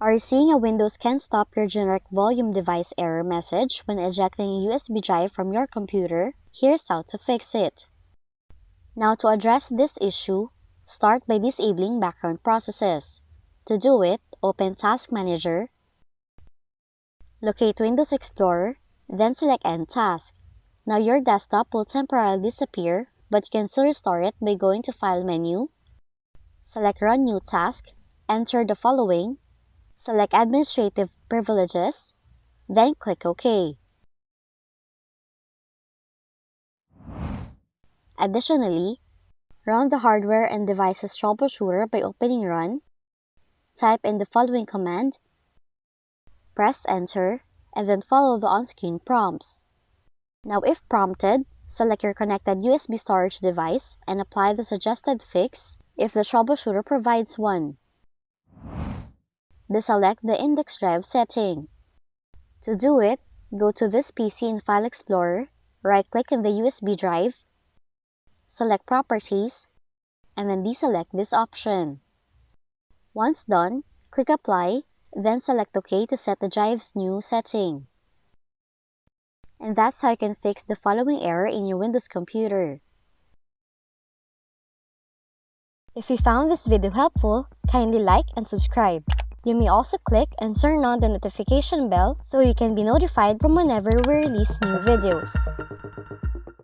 Are you seeing a Windows Can't Stop Your Generic Volume Device error message when ejecting a USB drive from your computer? Here's how to fix it. Now, to address this issue, start by disabling background processes. To do it, open Task Manager, locate Windows Explorer, then select End Task. Now your desktop will temporarily disappear, but you can still restore it by going to File menu, select Run New Task, enter the following, select Administrative Privileges, then click OK. Additionally, run the Hardware and Devices Troubleshooter by opening Run, type in the following command, press Enter, and then follow the on-screen prompts. Now, if prompted, select your connected USB storage device and apply the suggested fix if the troubleshooter provides one. Deselect the index drive setting. To do it, go to this PC in File Explorer, right-click on the USB drive, select Properties, and then deselect this option. Once done, click Apply, then select OK to set the drive's new setting. And that's how you can fix the following error in your Windows computer. If you found this video helpful, kindly like and subscribe. You may also click and turn on the notification bell so you can be notified from whenever we release new videos.